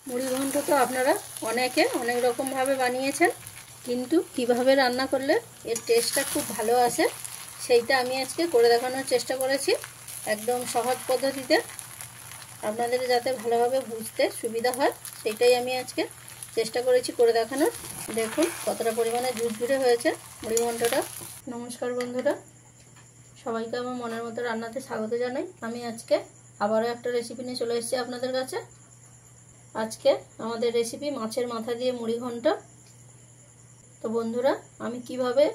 মুড়ি ঘন্ট তো আপনারা অনেকে অনেক রকমভাবে বানিয়েছেন, কিন্তু কিভাবে রান্না করলে এর টেস্টটা খুব ভালো আসে সেইটা আমি আজকে করে দেখানোর চেষ্টা করেছি, একদম সহজ পদ্ধতিতে, আপনাদের যাতে ভালোভাবে বুঝতে সুবিধা হয় সেইটাই আমি আজকে চেষ্টা করেছি করে দেখানোর। দেখুন কতটা পরিমাণে ঝুরঝুরে হয়েছে মুড়ি ঘন্টটা। নমস্কার বন্ধুরা, সবাইকে আমার মনের মতো রান্নাতে স্বাগত জানাই। আমি আজকে আবারও একটা রেসিপি নিয়ে চলে এসেছি আপনাদের কাছে। আজকে আমাদের রেসিপি মাছের মাথা দিয়ে মুড়ি ঘন্ট। তো বন্ধুরা, আমি কিভাবে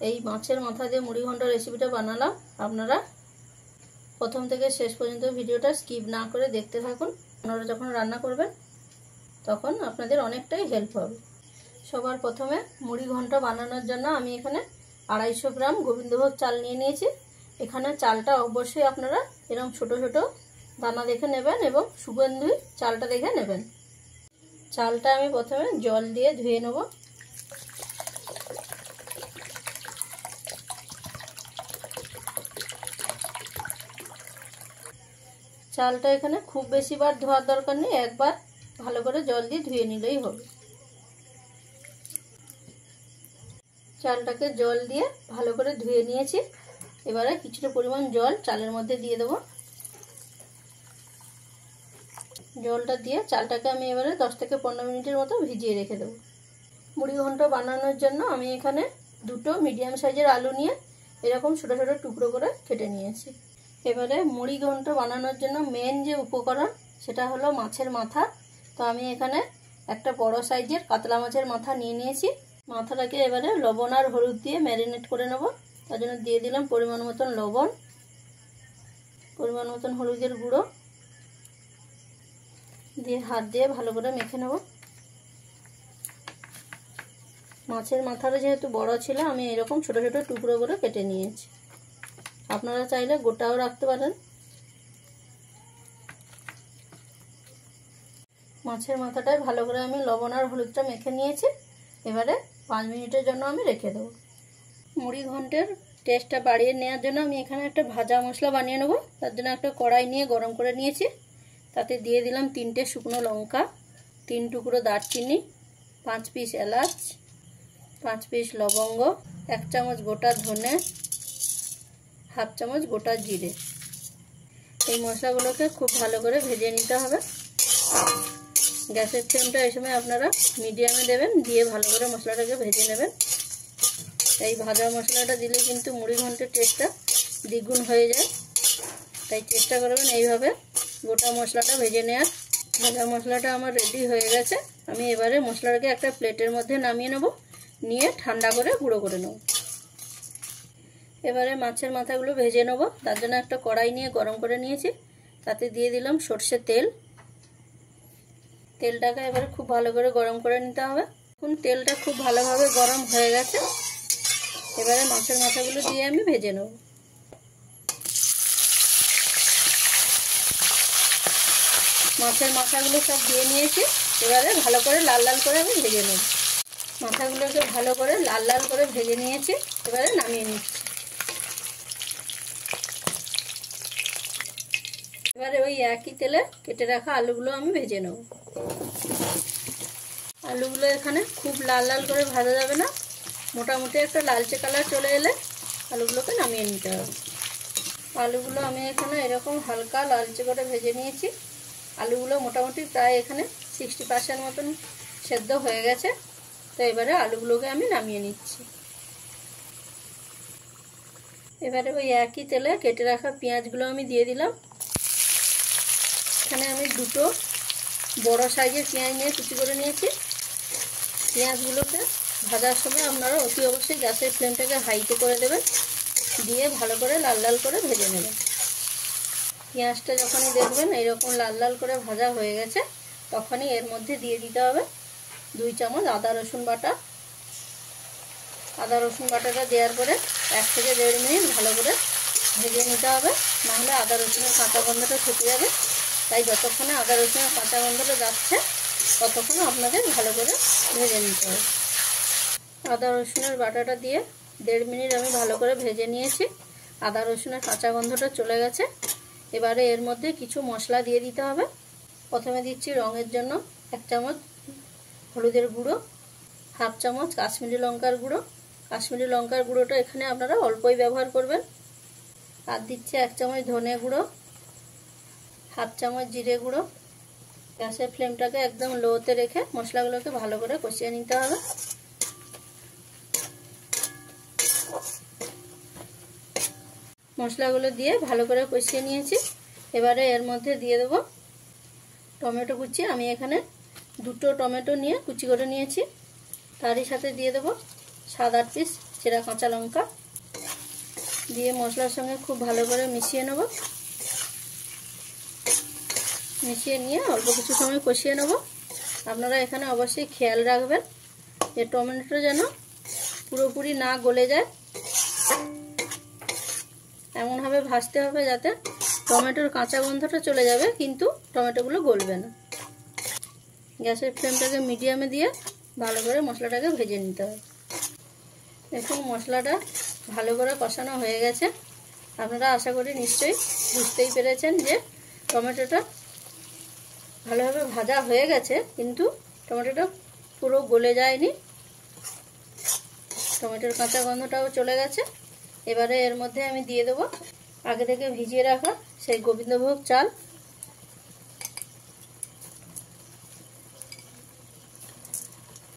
এই মাছের মাথা দিয়ে মুড়ি ঘন্ট রেসিপিটা বানালাম আপনারা প্রথম থেকে শেষ পর্যন্ত ভিডিওটা স্কিপ না করে দেখতে থাকুন। আপনারা যখন রান্না করবেন তখন আপনাদের অনেকটাই হেল্প হবে। সবার প্রথমে মুড়ি ঘন্ট বানানোর জন্য আমি এখানে 250 গ্রাম গোবিন্দভোগ চাল নিয়ে নিয়েছি। এখানে চালটা অবশ্যই আপনারা এরকম ছোট ছোট দানা দেখে নেবেন এবং সুগন্ধি চালটা দেখে নেবেন। চালটা আমি প্রথমে জল দিয়ে ধুয়ে নেব। চালটা এখানে খুব বেশি বার ধোয়ার দরকার নেই, একবার ভালো করে জল দিয়ে ধুয়ে নিলেই হবে। চালটাকে জল দিয়ে ভালো করে ধুয়ে নিয়েছি। এবারে কিছুটা পরিমাণ জল চালের মধ্যে দিয়ে দেবো। জলটা দিয়ে চালটাকে আমি এবারে 10 থেকে 15 মিনিটের মতো ভিজিয়ে রেখে দেবো। মুড়ি ঘন্ট বানানোর জন্য আমি এখানে দুটো মিডিয়াম সাইজের আলু নিয়ে এরকম ছোটো ছোটো টুকরো করে কেটে নিয়েছি। এবারে মুড়ি ঘন্ট বানানোর জন্য মেন যে উপকরণ সেটা হলো মাছের মাথা। তো আমি এখানে একটা বড় সাইজের কাতলা মাছের মাথা নিয়ে নিয়েছি। মাথাটাকে এবারে লবণ আর হলুদ দিয়ে ম্যারিনেট করে নেব। তার জন্য দিয়ে দিলাম পরিমাণ মতন লবণ, পরিমাণ মতন হলুদের গুঁড়ো দিয়ে হাত দিয়ে ভালো করে মেখে নেব। মাছের মাথাটা যেহেতু বড় ছিল আমি এরকম ছোট ছোট টুকরো করে কেটে নিয়েছি, আপনারা চাইলে গোটাও রাখতে পারেন। মাছের মাথাটায় ভালো করে আমি লবণ আর হলুদটা মেখে নিয়েছি। এবারে 5 মিনিটের জন্য আমি রেখে দেবো। মুড়ি ঘন্টের টেস্টটা বাড়িয়ে নেওয়ার জন্য আমি এখানে একটা ভাজা মশলা বানিয়ে নেব। তার জন্য একটা কড়াই নিয়ে গরম করে নিয়েছি। তাতে দিয়ে দিলাম 3টে শুকনো লঙ্কা, 3 টুকরো দারচিনি, 5 পিস এলাচ, 5 পিস লবঙ্গ, 1 চামচ গোটা ধনে, 1/2 চামচ গোটা জিরে। এই মশলাগুলোকে খুব ভালো করে ভেজে নিতে হবে। গ্যাসের ফ্লেমটা এই সময় আপনারা মিডিয়ামে দেবেন, দিয়ে ভালো করে মশলাটাকে ভেজে নেবেন। এই ভাজা মশলাটা দিলে কিন্তু মুড়ি ঘন্টের টেস্টটা দ্বিগুণ হয়ে যায়, তাই চেষ্টা করবেন এইভাবে গোটা মশলাটা ভেজে নেওয়ার। ভাজা মশলাটা আমার রেডি হয়ে গেছে। আমি এবারে মশলাটাকে একটা প্লেটের মধ্যে নামিয়ে নেব, নিয়ে ঠান্ডা করে গুঁড়ো করে নেব। এবারে মাছের মাথাগুলো ভেজে নেব। তার জন্য একটা কড়াই নিয়ে গরম করে নিয়েছি। তাতে দিয়ে দিলাম সর্ষের তেল। তেলটাকে এবারে খুব ভালো করে গরম করে নিতে হবে। এখন তেলটা খুব ভালোভাবে গরম হয়ে গেছে। এবারে মাছের মাথাগুলো দিয়ে আমি ভেজে নেব। মাছের মাথাগুলো সব দিয়ে নিয়েছি। এবারে ভালো করে লাল লাল করে আমি ভেজে নেব। মাথাগুলোকে ভালো করে লাল লাল করে ভেজে নিয়েছি। এবারে নামিয়ে নিচ্ছি। এবারে ওই একই তেলে কেটে রাখা আলুগুলো আমি ভেজে নেব। আলুগুলো এখানে খুব লাল লাল করে ভাজা যাবে না, মোটামুটি একটা লালচে কালার চলে এলে আলুগুলোকে নামিয়ে নিতে হবে। আলুগুলো আমি এখানে এরকম হালকা লালচে করে ভেজে নিয়েছি। আলুগুলো মোটামুটি প্রায় এখানে 60% মতন সেদ্ধ হয়ে গেছে। তো এবারে আলুগুলোকে আমি নামিয়ে নিচ্ছি। এবারে ওই একই তেলে কেটে রাখা পেঁয়াজগুলো আমি দিয়ে দিলাম। এখানে আমি দুটো বড় সাইজের পেঁয়াজ নিয়ে কুচি করে নিয়েছি। পেঁয়াজগুলোকে ভাজার সময় আপনারা অতি অবশ্যই গ্যাসের ফ্লেমটাকে হাইতে করে দেবেন, দিয়ে ভালো করে লাল লাল করে ভেজে নেবেন। পেঁয়াজটা যখনই দেখবেন এইরকম লাল লাল করে ভাজা হয়ে গেছে, তখনই এর মধ্যে দিয়ে দিতে হবে 2 চামচ আদা রসুন বাটা। আদা রসুন বাটাটা দেওয়ার পরে 1 থেকে 1.5 মিনিট ভালো করে ভেজে নিতে হবে, নাহলে আদা রসুনের কাঁচা গন্ধটা থেকে যাবে। তাই যতক্ষণে আদা রসুনের কাঁচা গন্ধটা যাচ্ছে ততক্ষণ আপনাদের ভালো করে ভেজে নিতে হবে। আদা রসুনের বাটাটা দিয়ে 1.5 মিনিট আমি ভালো করে ভেজে নিয়েছি। আদা রসুনের কাঁচা গন্ধটা চলে গেছে। এবারে এর মধ্যে কিছু মশলা দিয়ে দিতে হবে। প্রথমে দিচ্ছি রঙের জন্য 1 চামচ হলুদের গুঁড়ো, 1/2 চামচ কাশ্মীরি লঙ্কার গুঁড়ো। কাশ্মীরি লঙ্কার গুঁড়োটা এখানে আপনারা অল্পই ব্যবহার করবেন। আর দিচ্ছি 1 চামচ ধনে গুঁড়ো, 1/2 চামচ জিরে গুঁড়ো। গ্যাসের ফ্লেমটাকে একদম লোতে রেখে মশলাগুলোকে ভালো করে কষিয়ে নিতে হবে। মশলাগুলো দিয়ে ভালো করে কষিয়ে নিয়েছি। এবারে এর মধ্যে দিয়ে দেবো টমেটো কুচি। আমি এখানে 2টো টমেটো নিয়ে কুচি করে নিয়েছি। তারই সাথে দিয়ে দেবো 7-8 পিস চেরা কাঁচা লঙ্কা। দিয়ে মশলার সঙ্গে খুব ভালো করে মিশিয়ে নেব। মিশিয়ে নিয়ে অল্প কিছু সময় কষিয়ে নেব। আপনারা এখানে অবশ্যই খেয়াল রাখবেন যে টমেটো যেন পুরোপুরি না গলে যায়, এমনভাবে ভাজতে হবে যাতে টমেটোর কাঁচা গন্ধটা চলে যাবে কিন্তু টমেটোগুলো গলবে না। গ্যাসের ফ্লেমটাকে মিডিয়ামে দিয়ে ভালো করে মশলাটাকে ভেজে নিতে হবে। দেখুন মশলাটা ভালো করে কষানো হয়ে গেছে। আপনারা আশা করি নিশ্চয়ই বুঝতেই পেরেছেন যে টমেটোটা ভালোভাবে ভাজা হয়ে গেছে কিন্তু টমেটোটা পুরো গলে যায়নি, টমেটোর কাঁচা গন্ধটাও চলে গেছে। এবারে এর মধ্যে আমি দিয়ে দেবো আগে থেকে ভিজিয়ে রাখা সেই গোবিন্দভোগ চাল।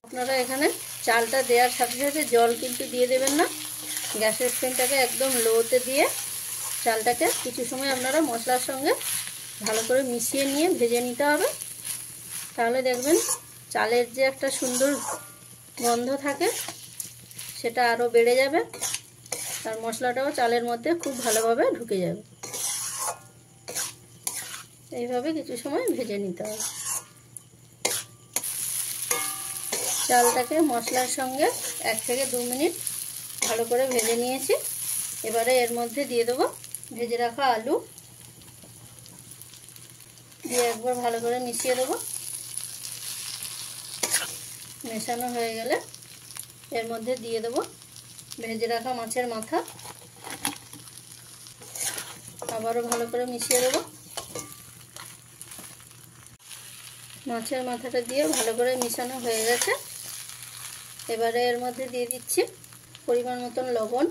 আপনারা এখানে চালটা দেওয়ার সাথে সাথে জল কিন্তু দিয়ে দেবেন না। গ্যাসের ফ্লেমটাকে একদম লোতে দিয়ে চালটাকে কিছু সময় আপনারা মশলার সঙ্গে ভালো করে মিশিয়ে নিয়ে ভেজে নিতে হবে। তাহলে দেখবেন চালের যে একটা সুন্দর গন্ধ থাকে সেটা আরও বেড়ে যাবে, আর মশলাটাও চালের মধ্যে খুব ভালোভাবে ঢুকে যাবে। এইভাবে কিছু সময় ভেজে নিতে হবে। চালটাকে মশলার সঙ্গে 1 থেকে 2 মিনিট ভালো করে ভেজে নিয়েছি। এবারে এর মধ্যে দিয়ে দেবো ভেজে রাখা আলু, দিয়ে একবার ভালো করে মিশিয়ে দেবো। মেশানো হয়ে গেলে এর মধ্যে দিয়ে দেবো ভেজে রাখা মাছের মাথা, আবারও ভালো করে মিশিয়ে দেবো। মাছের মাথাটা দিয়ে ভালো করে মিশানো হয়ে গেছে। এবারে এর মধ্যে দিয়ে দিচ্ছি পরিমাণ মতন লবণ।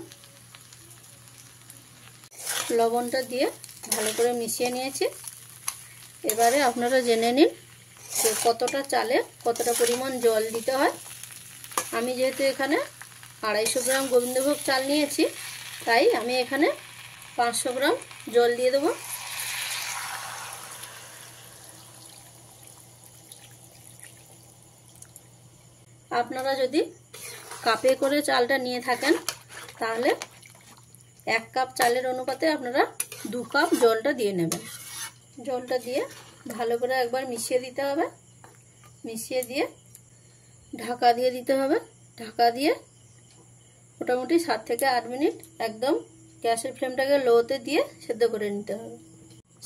লবণটা দিয়ে ভালো করে মিশিয়ে নিয়েছি। এবারে আপনারা জেনে নিন যে কতটা চালে কতটা পরিমাণ জল দিতে হয়। আমি যেহেতু এখানে 250 গ্রাম গোবিন্দভোগ চাল নিয়েছি তাই আমি এখানে 500 গ্রাম জল দিয়ে দেবো। আপনারা যদি কাপে করে চালটা নিয়ে থাকেন তাহলে 1 কাপ চালের অনুপাতে আপনারা 2 কাপ জলটা দিয়ে নেবেন। জলটা দিয়ে ভালো করে একবার মিশিয়ে দিতে হবে। মিশিয়ে দিয়ে ঢাকা দিয়ে দিতে হবে। ঢাকা দিয়ে মোটামুটি 7 থেকে 8 মিনিট একদম গ্যাসের ফ্লেমটাকে লোতে দিয়ে সেদ্ধ করে নিতে হবে।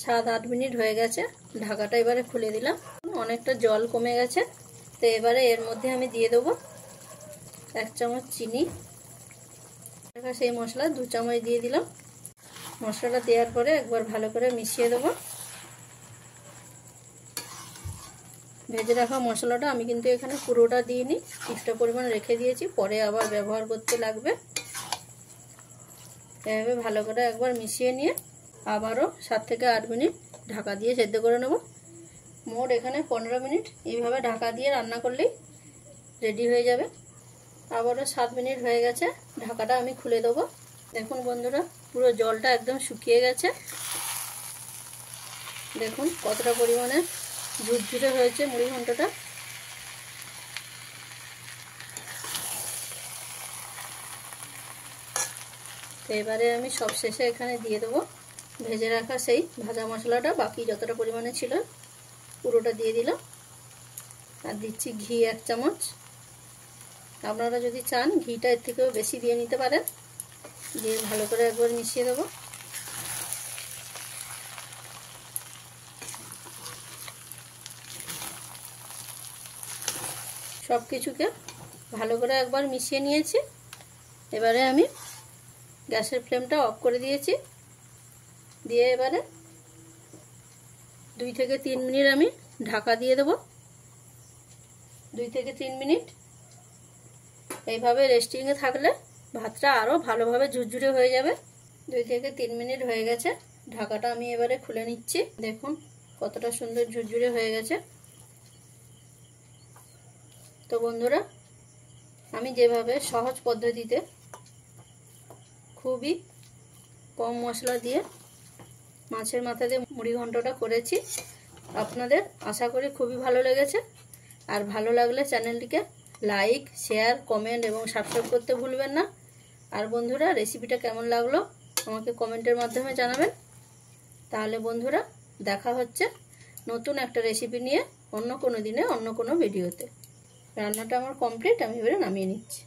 7-8 মিনিট হয়ে গেছে। ঢাকাটা এবারে খুলে দিলাম। অনেকটা জল কমে গেছে। তো এবারে এর মধ্যে আমি দিয়ে দেবো 1 চামচ চিনি। সেই মশলা 2 চামচ দিয়ে দিলাম। মশলাটা দেওয়ার পরে একবার ভালো করে মিশিয়ে দেবো। ভেজে রাখা মশলাটা আমি কিন্তু এখানে পুরোটা দিইনি, কিছুটা পরিমাণ রেখে দিয়েছি, পরে আবার ব্যবহার করতে লাগবে। এভাবে ভালো করে একবার মিশিয়ে নিয়ে আবারও 7 থেকে 8 মিনিট ঢাকা দিয়ে সেদ্ধ করে নেব। মোট এখানে 15 মিনিট এইভাবে ঢাকা দিয়ে রান্না করলেই রেডি হয়ে যাবে। আবারও 7 মিনিট হয়ে গেছে। ঢাকাটা আমি খুলে দেবো। দেখুন বন্ধুরা পুরো জলটা একদম শুকিয়ে গেছে। দেখুন কতটা পরিমাণে ঝুরঝুরে হয়েছে মুড়ি ঘন্টটা। তো এবারে আমি সব শেষে এখানে দিয়ে দেবো ভেজে রাখা সেই ভাজা মশলাটা, বাকি যতটা পরিমাণে ছিল পুরোটা দিয়ে দিলাম। আর দিচ্ছি ঘি 1 চামচ। আপনারা যদি চান ঘিটা এর থেকেও বেশি দিয়ে নিতে পারেন। দিয়ে ভালো করে একবার মিশিয়ে দেবো। সব কিছুকে ভালো করে একবার মিশিয়ে নিয়েছি। এবারে আমি গ্যাসের ফ্লেমটা অফ করে দিয়েছি। দিয়ে এবারে 2 থেকে 3 মিনিট আমি ঢাকা দিয়ে দেব 2 থেকে 3 মিনিট। এইভাবে রেস্টিংয়ে থাকলে ভাতটা আরও ভালোভাবে ঝুরঝুরে হয়ে যাবে। 2 থেকে 3 মিনিট হয়ে গেছে, ঢাকাটা আমি এবারে খুলে নিচ্ছি। দেখুন কতটা সুন্দর ঝুরঝুরে হয়ে গেছে। তো বন্ধুরা, আমি যেভাবে সহজ পদ্ধতিতে খুবই কম মশলা দিয়ে মাছের মাথা দিয়ে মুড়ি ঘন্টটা করেছি, আপনাদের আশা করি খুবই ভালো লেগেছে। আর ভালো লাগলে চ্যানেলটিকে লাইক, শেয়ার, কমেন্ট এবং সাবস্ক্রাইব করতে ভুলবেন না। আর বন্ধুরা, রেসিপিটা কেমন লাগলো আমাকে কমেন্টের মাধ্যমে জানাবেন। তাহলে বন্ধুরা, দেখা হচ্ছে নতুন একটা রেসিপি নিয়ে অন্য কোনো দিনে অন্য কোনো ভিডিওতে। রান্নাটা আমার কমপ্লিট, আমি এবারে নামিয়ে নিচ্ছি।